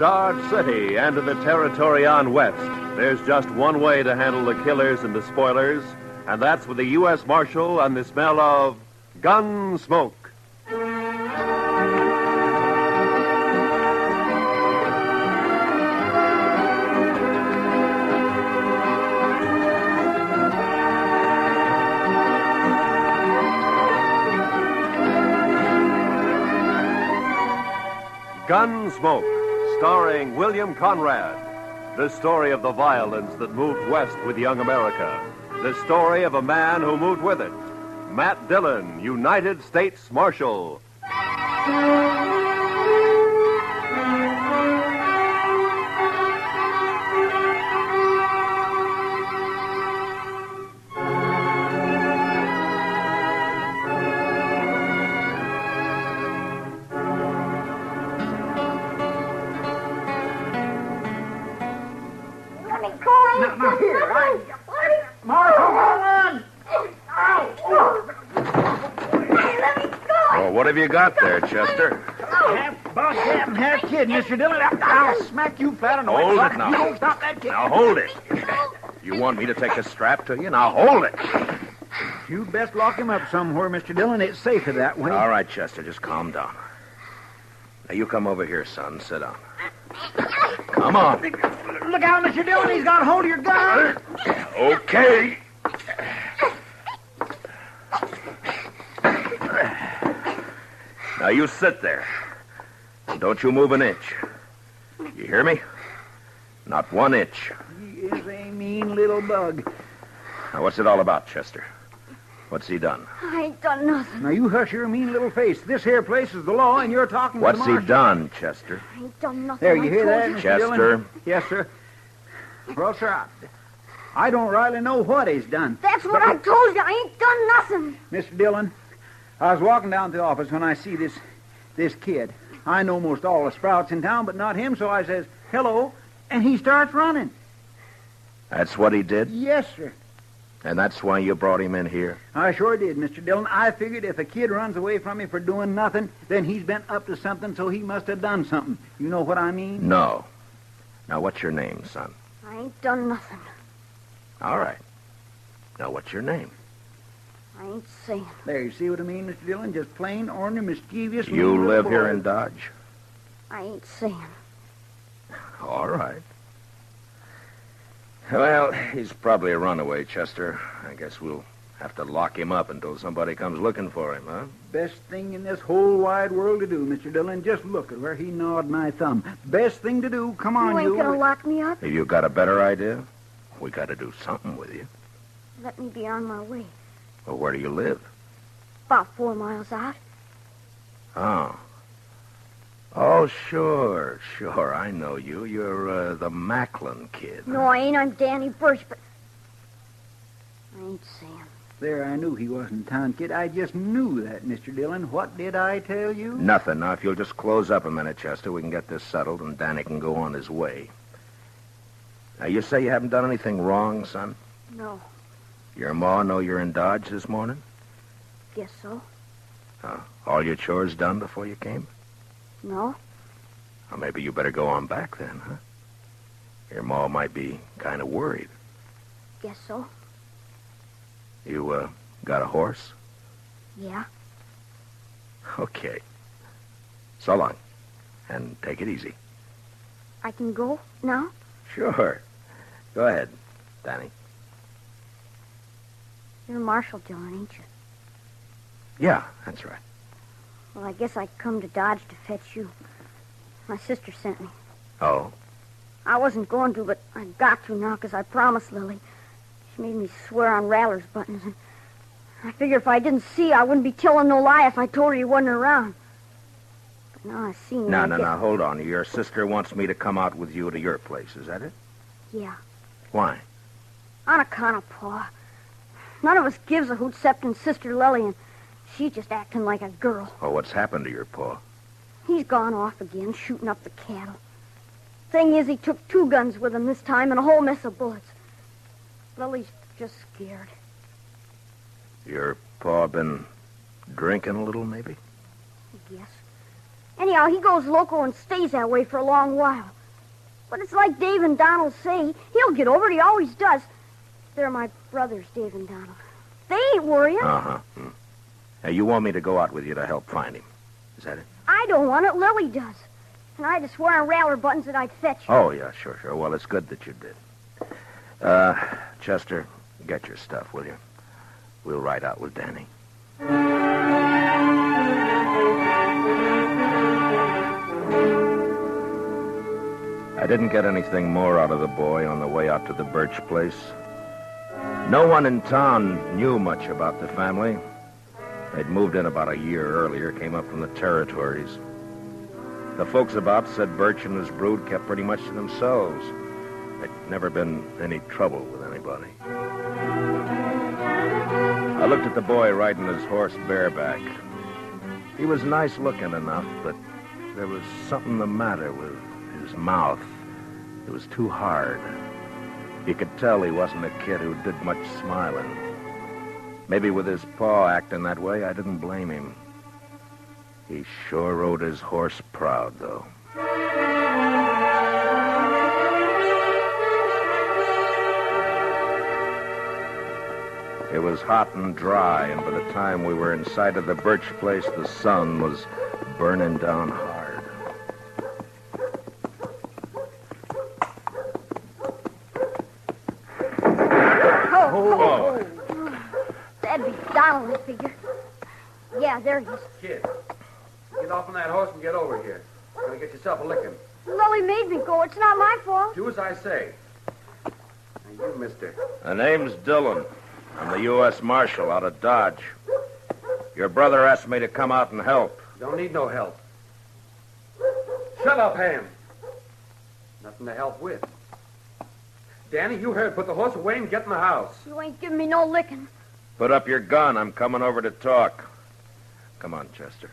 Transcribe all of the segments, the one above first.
Dodge City and in the territory on west, there's just one way to handle the killers and the spoilers, and that's with the U.S. Marshal and the smell of gun smoke. Gunsmoke, starring William Conrad. The story of the violence that moved west with young America. The story of a man who moved with it. Matt Dillon, United States Marshal. What have you got there, Chester? Half boss cat and half kid, Mr. Dillon. I'll smack you flat on the Hold way. it now. You don't stop that kid. Now hold it. You want me to take a strap to you? Now hold it. You best lock him up somewhere, Mr. Dillon. It's safer that way. All right, Chester, just calm down. Now you come over here, son. Sit down. Come on. Look out, Mr. Dillon. He's got a hold of your gun. Okay. Now you sit there. And don't you move an inch. You hear me? Not 1 inch. He is a mean little bug. Now what's it all about, Chester? What's he done? I ain't done nothing. Now you hush your mean little face. This here place is the law, and you're talking to the What's he marshal. done, Chester? I ain't done nothing. There, you I hear told that, you. Mr. Chester? Dillon? Yes, sir. Well, sir, I don't rightly know what he's done. That's what I told you. I ain't done nothing. Mr. Dillon, I was walking down to the office when I see this kid. I know most all the sprouts in town, but not him, so I says, hello, and he starts running. That's what he did? Yes, sir. And that's why you brought him in here? I sure did, Mr. Dillon. I figured if a kid runs away from me for doing nothing, then he's been up to something, so he must have done something. You know what I mean? No. Now, what's your name, son? I ain't done nothing. All right. Now, what's your name? I ain't saying. There, you see what I mean, Mr. Dillon? Just plain, ornery, mischievous... You mean live little here boy. in Dodge? I ain't saying. All right. Well, he's probably a runaway, Chester. I guess we'll have to lock him up until somebody comes looking for him, huh? Best thing in this whole wide world to do, Mr. Dillon. Just look at where he gnawed my thumb. Best thing to do. Come on, You ain't gonna lock me up? Have you got a better idea? We got to do something with you. Let me be on my way. Well, where do you live? About 4 miles out. Oh. Oh, sure. I know you. You're the Macklin kid. No, I ain't. I'm Danny Birch, but... I ain't saying. There, I knew he wasn't town kid. I just knew that, Mr. Dillon. What did I tell you? Nothing. Now, if you'll just close up a minute, Chester, we can get this settled and Danny can go on his way. Now, you say you haven't done anything wrong, son? No. Your ma know you're in Dodge this morning? Guess so. All your chores done before you came? No. Well, maybe you better go on back then, huh? Your ma might be kind of worried. Guess so. You, got a horse? Yeah. Okay. So long. And take it easy. I can go now? Sure. Go ahead, Danny. You're Marshal Dillon, ain't you? Yeah, that's right. Well, I guess I come to Dodge to fetch you. My sister sent me. Oh? I wasn't going to, but I got to now because I promised Lily. She made me swear on Rattler's buttons, and I figure if I didn't see you, I wouldn't be telling no lie if I told her you wasn't around. But now I seen you. No, hold on. Your sister wants me to come out with you to your place, is that it? Yeah. Why? On account of Pa. None of us gives a hoot excepting Sister Lily, and she's just acting like a girl. Oh, what's happened to your pa? He's gone off again, shooting up the cattle. Thing is, he took 2 guns with him this time and a whole mess of bullets. Lily's just scared. Your pa been drinking a little, maybe? I guess. Anyhow, he goes loco and stays that way for a long while. But it's like Dave and Donald say. He'll get over it. He always does. They're my brothers, Dave and Donald. They ain't worrying. Uh-huh. Hey, you want me to go out with you to help find him? Is that it? I don't want it. Lily does. And I had to swear on rattler buttons that I'd fetch her. Oh, yeah, sure. Well, it's good that you did. Chester, get your stuff, will you? We'll ride out with Danny. I didn't get anything more out of the boy on the way out to the Birch place. No one in town knew much about the family. They'd moved in about a year earlier, came up from the territories. The folks about said Birch and his brood kept pretty much to themselves. There'd never been any trouble with anybody. I looked at the boy riding his horse bareback. He was nice looking enough, but there was something the matter with his mouth. It was too hard. You could tell he wasn't a kid who did much smiling. Maybe with his paw acting that way, I didn't blame him. He sure rode his horse proud, though. It was hot and dry, and by the time we were inside of the Birch place, the sun was burning down hard. Oh. That'd be Donald, I figure. Yeah, there he is. Kid, get off on that horse and get over here. You're going to get yourself a licking. Lily made me go. It's not my fault. Do as I say. Now, you, mister. The name's Dillon. I'm the U.S. Marshal out of Dodge. Your brother asked me to come out and help. Don't need no help. Shut up, Ham. Nothing to help with. Danny, you heard. Put the horse away and get in the house. You ain't giving me no licking. Put up your gun. I'm coming over to talk. Come on, Chester.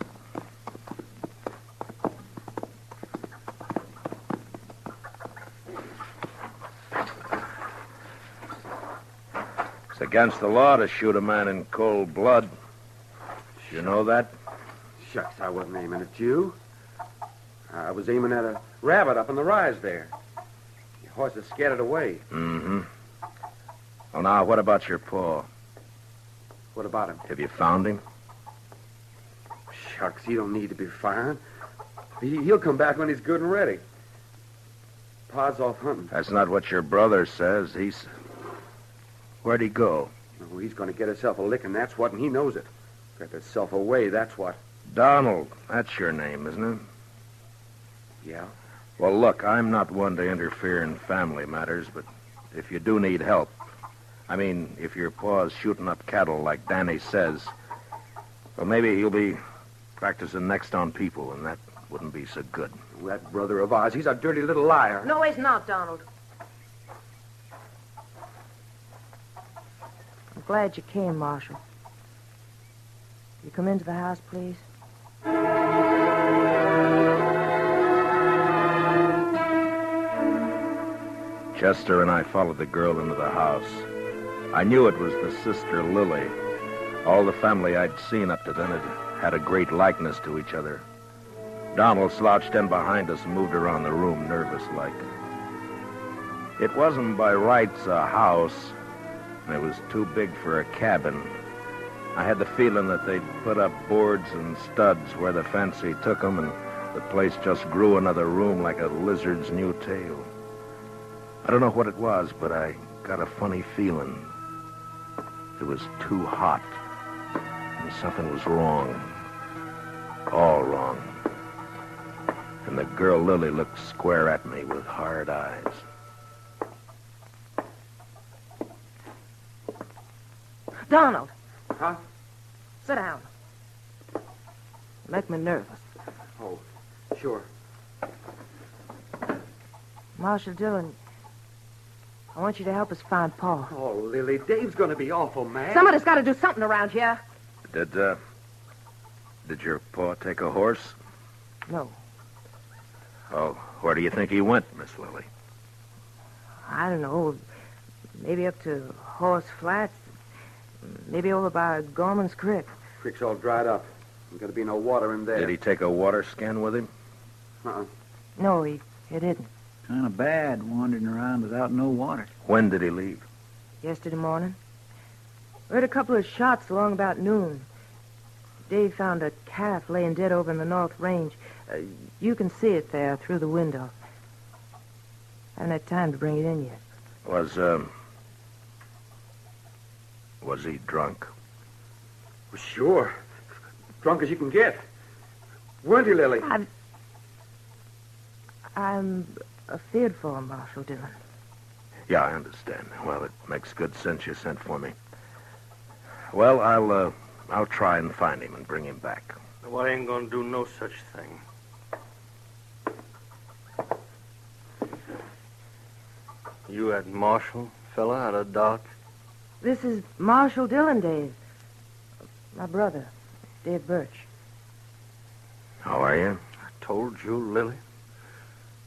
It's against the law to shoot a man in cold blood. You know that? Shucks, I wasn't aiming at you. I was aiming at a rabbit up in the rise there. Your horse is scared away. Mm-hmm. Well, now, what about your paw? What about him? Have you found him? Shucks, he don't need to be found. He'll come back when he's good and ready. Pa's off hunting. That's not what your brother says. Where'd he go? Oh, he's going to get himself a licking, that's what, and he knows it. Got himself away, that's what. Donald. That's your name, isn't it? Yeah. Well, look, I'm not one to interfere in family matters, but if you do need help, I mean, if your paw's shooting up cattle like Danny says, well, maybe he'll be practicing next on people, and that wouldn't be so good. That brother of ours, he's a dirty little liar. No, he's not, Donald. I'm glad you came, Marshal. You come into the house, please? Chester and I followed the girl into the house. I knew it was the sister Lily. All the family I'd seen up to then had a great likeness to each other. Donald slouched in behind us and moved around the room, nervous-like. It wasn't by rights a house, and it was too big for a cabin. I had the feeling that they'd put up boards and studs where the fancy took them, and the place just grew another room like a lizard's new tail. I don't know what it was, but I got a funny feeling. It was too hot, and something was wrong. All wrong. And the girl Lily looked square at me with hard eyes. Donald. Huh? Sit down. You make me nervous. Oh, sure. Marshal Dillon, I want you to help us find Paul. Oh, Lily, Dave's going to be awful mad. Somebody's got to do something around here. Did your paw take a horse? No. Oh, where do you think he went, Miss Lily? I don't know. Maybe up to Horse Flats. Maybe over by Gorman's Creek. Creek's all dried up. There's got to be no water in there. Did he take a water skin with him? Uh-uh. No, he didn't. Kind of bad wandering around without no water. When did he leave? Yesterday morning. We heard a couple of shots along about noon. Dave found a calf laying dead over in the North Range. You can see it there through the window. Haven't had time to bring it in yet. Was he drunk? Well, sure. Drunk as you can get. Weren't you, Lily? I'm afeard for him, Marshal Dillon. Yeah, I understand. Well, it makes good sense you sent for me. Well, I'll try and find him and bring him back. Well, I ain't gonna do no such thing. You that Marshal fella out of Dodge? This is Marshal Dillon, Dave. My brother, Dave Birch. How are you? I told you, Lily.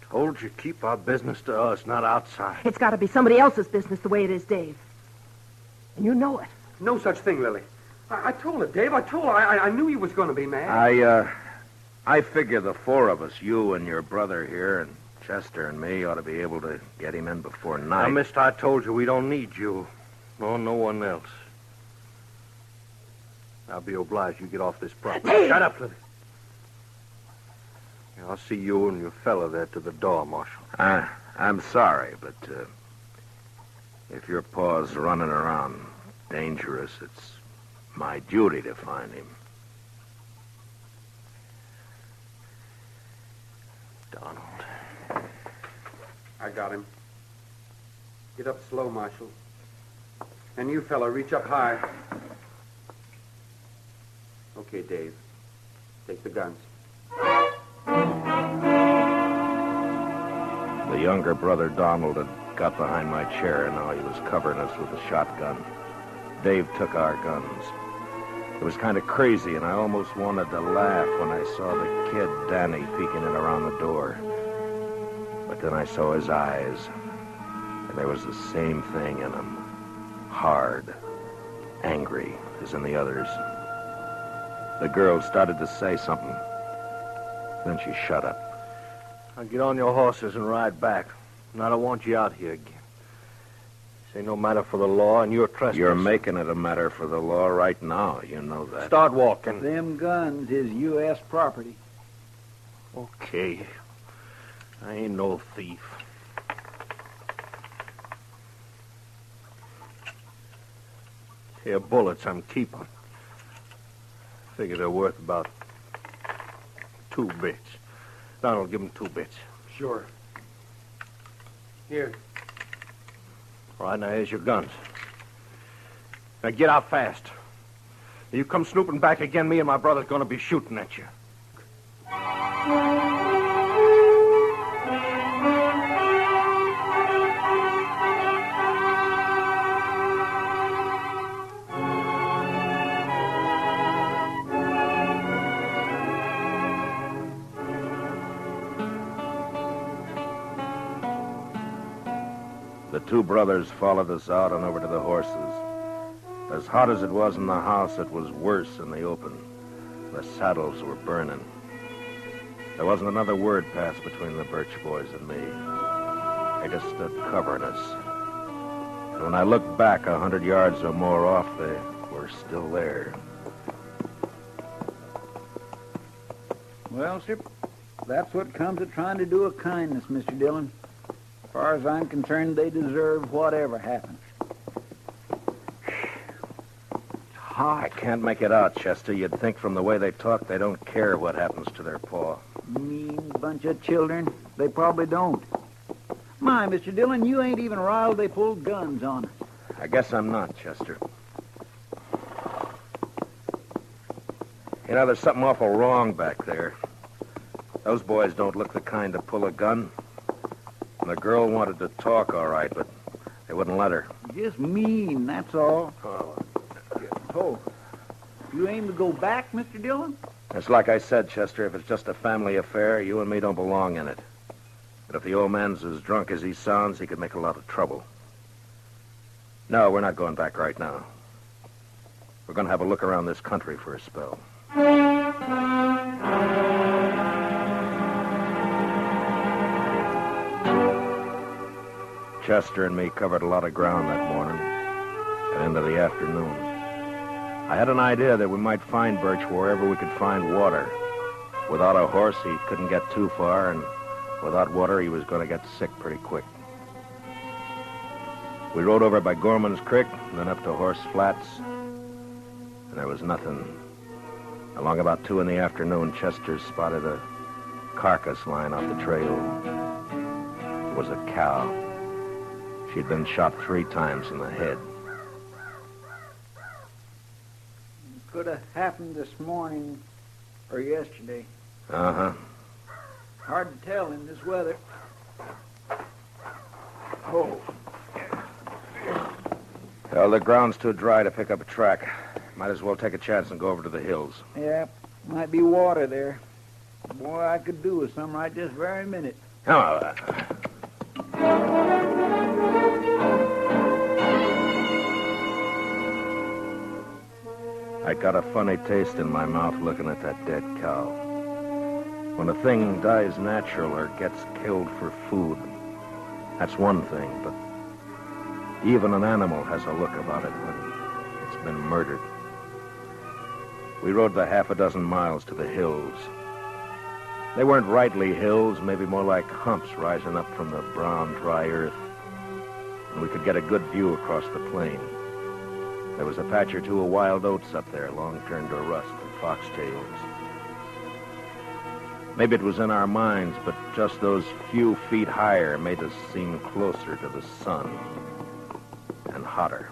Told you keep our business to us, not outside. It's got to be somebody else's business the way it is, Dave. And you know it. No such thing, Lily. I told her, Dave. I told her. I knew he was going to be mad. I figure the four of us, you and your brother here, and Chester and me, ought to be able to get him in before night. Now, mister, I told you we don't need you. Nor no one else. I'll be obliged you get off this property. Dave! Shut up, Lily. Yeah, I'll see you and your fella there to the door, Marshal. I'm sorry, but if your paw's running around dangerous, it's my duty to find him. Donald. I got him. Get up slow, Marshal. And you, fella, reach up high. Okay, Dave. Take the guns. The younger brother, Donald, had got behind my chair, and now he was covering us with a shotgun. Dave took our guns. It was kind of crazy, and I almost wanted to laugh when I saw the kid, Danny, peeking in around the door. But then I saw his eyes, and there was the same thing in them. Hard, angry, as in the others. The girl started to say something. Then she shut up. Now get on your horses and ride back. And I don't want you out here again. This ain't no matter for the law, and you're trespassing. You're making it a matter for the law right now. You know that. Start walking. Them guns is U.S. property. Okay. I ain't no thief. Here, bullets I'm keeping. Figure they're worth about 2 bits. Donald, give him 2 bits. Sure. Here. All right, now here's your guns. Now get out fast. You come snooping back again, me and my brother's gonna be shooting at you. The 2 brothers followed us out and over to the horses. As hot as it was in the house, it was worse in the open. The saddles were burning. There wasn't another word passed between the Birch boys and me. They just stood covering us. And when I looked back 100 yards or more off, they were still there. Well, sir, that's what comes of trying to do a kindness, Mr. Dillon. As far as I'm concerned, they deserve whatever happens. I can't make it out, Chester. You'd think from the way they talk they don't care what happens to their paw. Mean bunch of children. They probably don't. My, Mr. Dillon, you ain't even riled they pulled guns on us. I guess I'm not, Chester. You know, there's something awful wrong back there. Those boys don't look the kind to pull a gun. And the girl wanted to talk, all right, but they wouldn't let her. Just mean, that's all. Oh, you aim to go back, Mr. Dillon? It's like I said, Chester, if it's just a family affair, you and me don't belong in it. But if the old man's as drunk as he sounds, he could make a lot of trouble. No, we're not going back right now. We're going to have a look around this country for a spell. Chester and me covered a lot of ground that morning and into the afternoon. I had an idea that we might find Birch wherever we could find water. Without a horse, he couldn't get too far, and without water, he was going to get sick pretty quick. We rode over by Gorman's Creek, and then up to Horse Flats, and there was nothing. Along about 2 in the afternoon, Chester spotted a carcass lying off the trail. It was a cow. She'd been shot 3 times in the head. Could have happened this morning or yesterday. Uh-huh. Hard to tell in this weather. Oh. Well, the ground's too dry to pick up a track. Might as well take a chance and go over to the hills. Yeah, might be water there. Boy, I could do with some right this very minute. Oh, I got a funny taste in my mouth looking at that dead cow. When a thing dies natural or gets killed for food, that's one thing, but even an animal has a look about it when it's been murdered. We rode the 6 miles to the hills. They weren't rightly hills, maybe more like humps rising up from the brown, dry earth. And we could get a good view across the plain. There was a patch or two of wild oats up there, long turned to rust, and foxtails. Maybe it was in our minds, but just those few feet higher made us seem closer to the sun and hotter.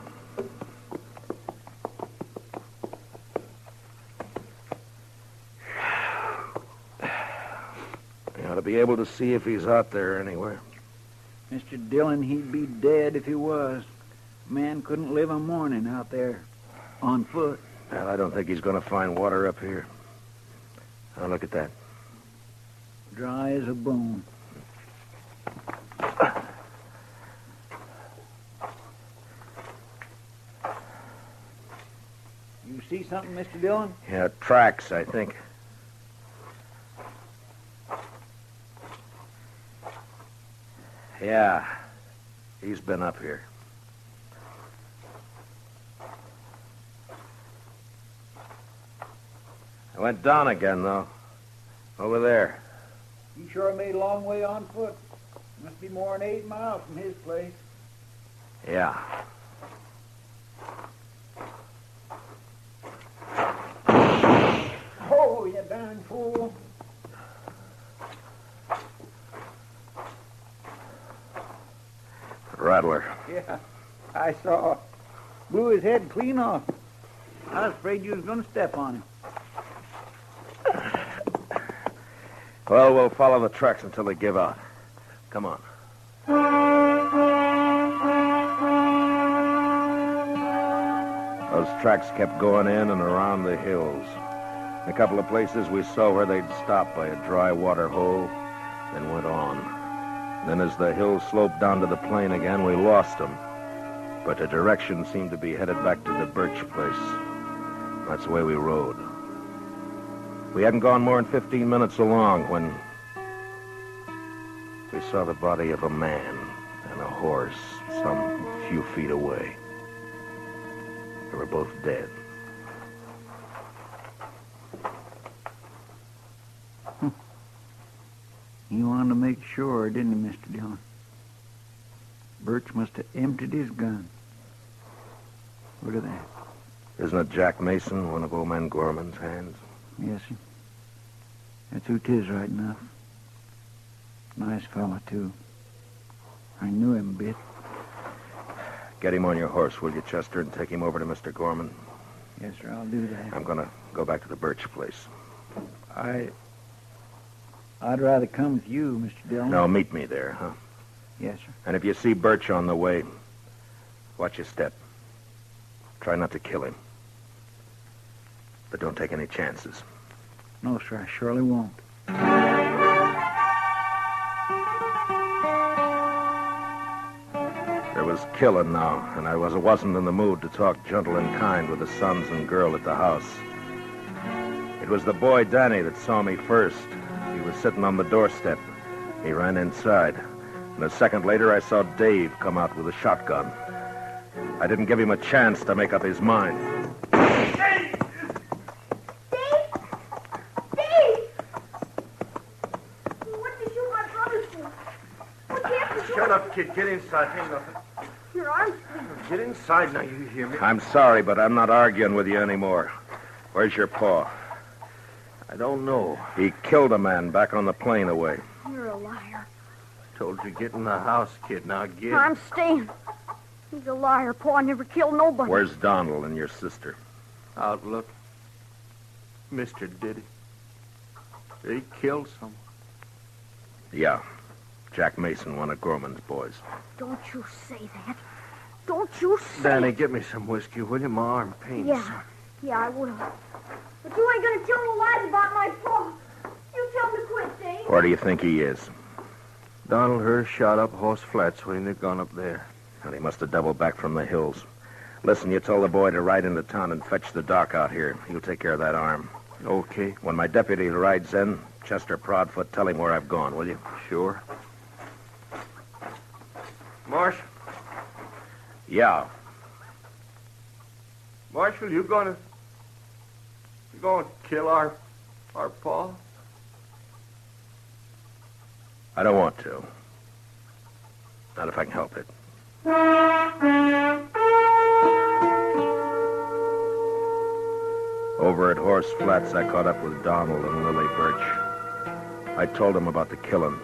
You ought to be able to see if he's out there anywhere. Mr. Dillon, he'd be dead if he was. Man couldn't live a morning out there on foot. Well, I don't think he's going to find water up here. Now, look at that. Dry as a bone. You see something, Mr. Dillon? Yeah, tracks, I think. Yeah, he's been up here. I went down again, though. Over there. He sure made a long way on foot. Must be more than 8 miles from his place. Yeah. Oh, you darn fool. Rattler. Yeah, I saw. Blew his head clean off. I was afraid you was going to step on him. Well, we'll follow the tracks until they give out. Come on. Those tracks kept going in and around the hills. In a couple of places we saw where they'd stopped by a dry water hole, then went on. Then as the hills sloped down to the plain again, we lost them. But the direction seemed to be headed back to the Birch place. That's the way we rode. We hadn't gone more than 15 minutes along when we saw the body of a man and a horse some few feet away. They were both dead. He wanted to make sure, didn't he, Mr. Dillon? Birch must have emptied his gun. Look at that. Isn't it Jack Mason, one of old man Gorman's hands? Yes, sir. That's who 'tis right enough. Nice fella, too. I knew him a bit. Get him on your horse, will you, Chester, and take him over to Mr. Gorman? Yes, sir, I'll do that. I'm going to go back to the Birch place. I'd rather come with you, Mr. Dillon. No, meet me there, huh? Yes, sir. And if you see Birch on the way, watch your step. Try not to kill him. But don't take any chances. No, sir, I surely won't. There was killing now, and I wasn't in the mood to talk gentle and kind with the sons and girl at the house. It was the boy Danny that saw me first. He was sitting on the doorstep. He ran inside. And a second later, I saw Dave come out with a shotgun. I didn't give him a chance to make up his mind. Dave! Dave! What did you shoot my brother for? What happened to Shut up, kid. Get inside. Ain't nothing. your arms? Get inside now, you hear me? I'm sorry, but I'm not arguing with you anymore. Where's your paw? I don't know. He killed a man back on the plane away. You're a liar. Told you get in the house, kid. Now get. I'm staying. He's a liar. Pa never killed nobody. Where's Donald and your sister? Outlook. Mister did it. He killed someone. Yeah. Jack Mason, one of Gorman's boys. Don't you say that. Don't you say Danny, get me some whiskey, will you? My arm pains. Yeah, I will. But you ain't gonna tell no lies about my pa. You tell him to quit, Dave. Where do you think he is? Donald Hurst shot up Horse Flats when they'd gone up there. And he must have doubled back from the hills. Listen, you told the boy to ride into town and fetch the doc out here. He'll take care of that arm. Okay. When my deputy rides in, Chester Proudfoot, tell him where I've gone, will you? Sure. Marshal. Yeah. Marshal, you gonna kill our pa? I don't want to. Not if I can help it. Over at Horse Flats, I caught up with Donald and Lily Birch. I told them about the killing.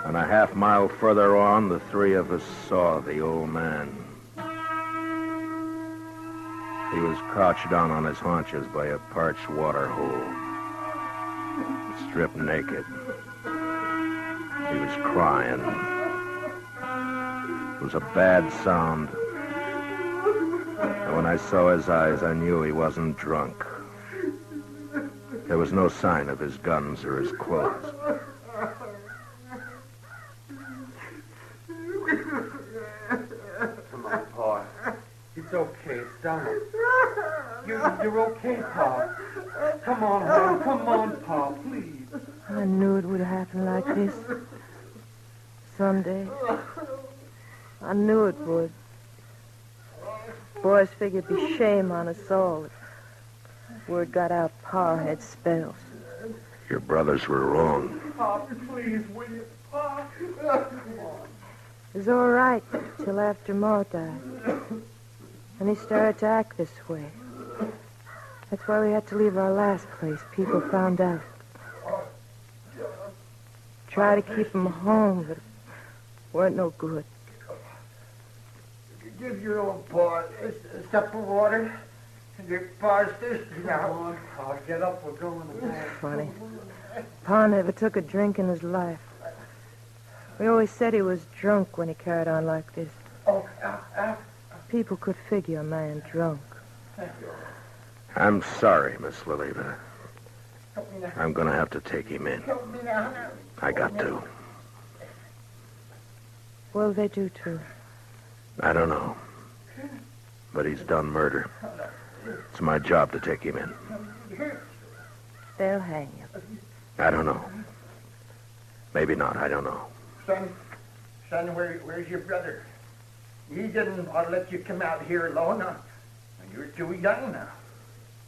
And a half mile further on, the three of us saw the old man. He was crouched down on his haunches by a parched water hole, stripped naked. He was crying. It was a bad sound. And when I saw his eyes, I knew he wasn't drunk. There was no sign of his guns or his clothes. Come on, Pa. It's okay. It's Donald. You're okay, Pa. Come on, home. Come on, Pa, please. I knew it would happen like this. Someday. I knew it would. Boys figured it'd be shame on us all if word got out Pa had spells. Your brothers were wrong. Pa, please, will you? Pa. It was all right till after Ma died. And he started to act this way. That's why we had to leave our last place. People found out. Try to keep him home, but it weren't no good. Give your old Pa a cup of water. And your Pa's thirsty now. Come on, Pa. Get up. We're going to bed. Funny. Pa never took a drink in his life. We always said he was drunk when he carried on like this. People could figure a man drunk. I'm sorry, Miss Lily, but I'm going to have to take him in. I got to. Well, they do, too. I don't know. But he's done murder. It's my job to take him in. They'll hang you. I don't know. Maybe not. I don't know. Son, where's your brother? He didn't ought to let you come out here alone. You're too young now.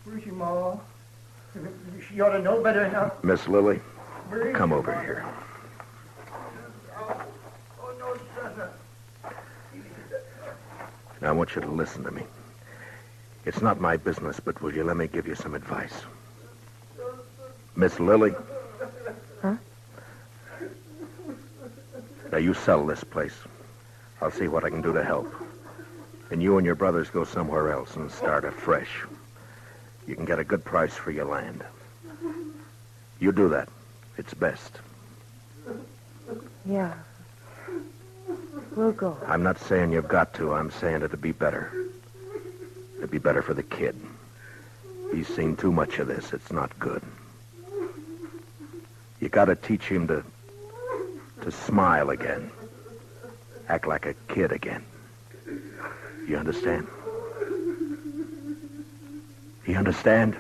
Where's your ma? She ought to know better now. Miss Lily, come over here. Oh, no, son. Now, I want you to listen to me. It's not my business, but will you let me give you some advice? Miss Lily? Huh? Now, you sell this place. I'll see what I can do to help. And you and your brothers go somewhere else and start afresh. You can get a good price for your land. You do that. It's best. Yeah. We'll go. I'm not saying you've got to. I'm saying it'd be better. It'd be better for the kid. He's seen too much of this. It's not good. You gotta teach him to smile again. Act like a kid again. You understand? You understand?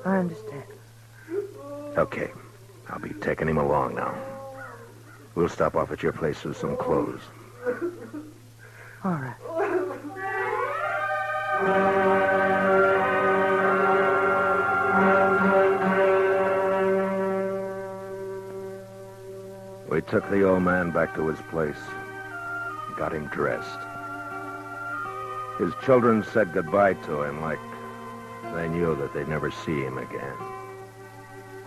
I understand. Okay. I'll be taking him along now. We'll stop off at your place with some clothes. All right. We took the old man back to his place. Got him dressed. His children said goodbye to him like they knew that they'd never see him again.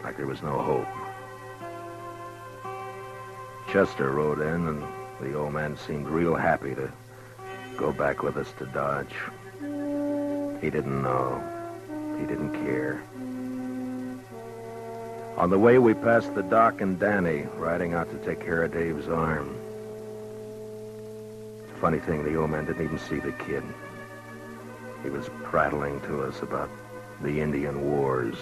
Like there was no hope. Chester rode in, and the old man seemed real happy to go back with us to Dodge. He didn't know. He didn't care. On the way, we passed the Doc and Danny riding out to take care of Dave's arm. Funny thing, the old man didn't even see the kid. He was prattling to us about the Indian wars.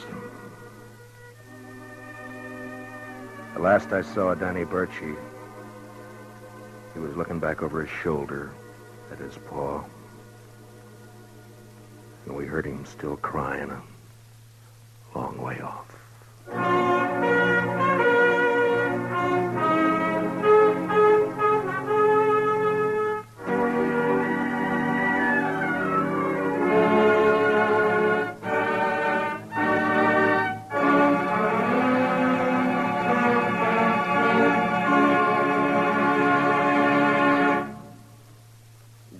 The last I saw of Danny Birchie, he was looking back over his shoulder at his paw. And we heard him still crying a long way off.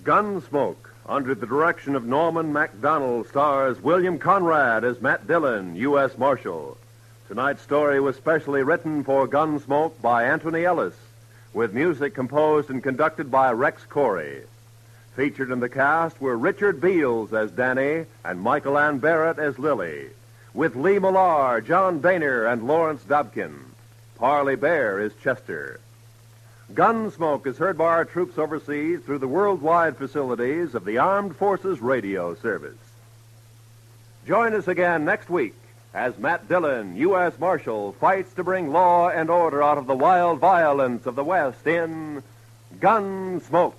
Gunsmoke, under the direction of Norman MacDonald, stars William Conrad as Matt Dillon, U.S. Marshal. Tonight's story was specially written for Gunsmoke by Antony Ellis, with music composed and conducted by Rex Corey. Featured in the cast were Richard Beals as Danny and Michael Ann Barrett as Lily, with Lee Millar, John Boehner, and Lawrence Dobkin. Parley Bear is Chester. Gunsmoke is heard by our troops overseas through the worldwide facilities of the Armed Forces Radio Service. Join us again next week as Matt Dillon, U.S. Marshal, fights to bring law and order out of the wild violence of the West in Gunsmoke.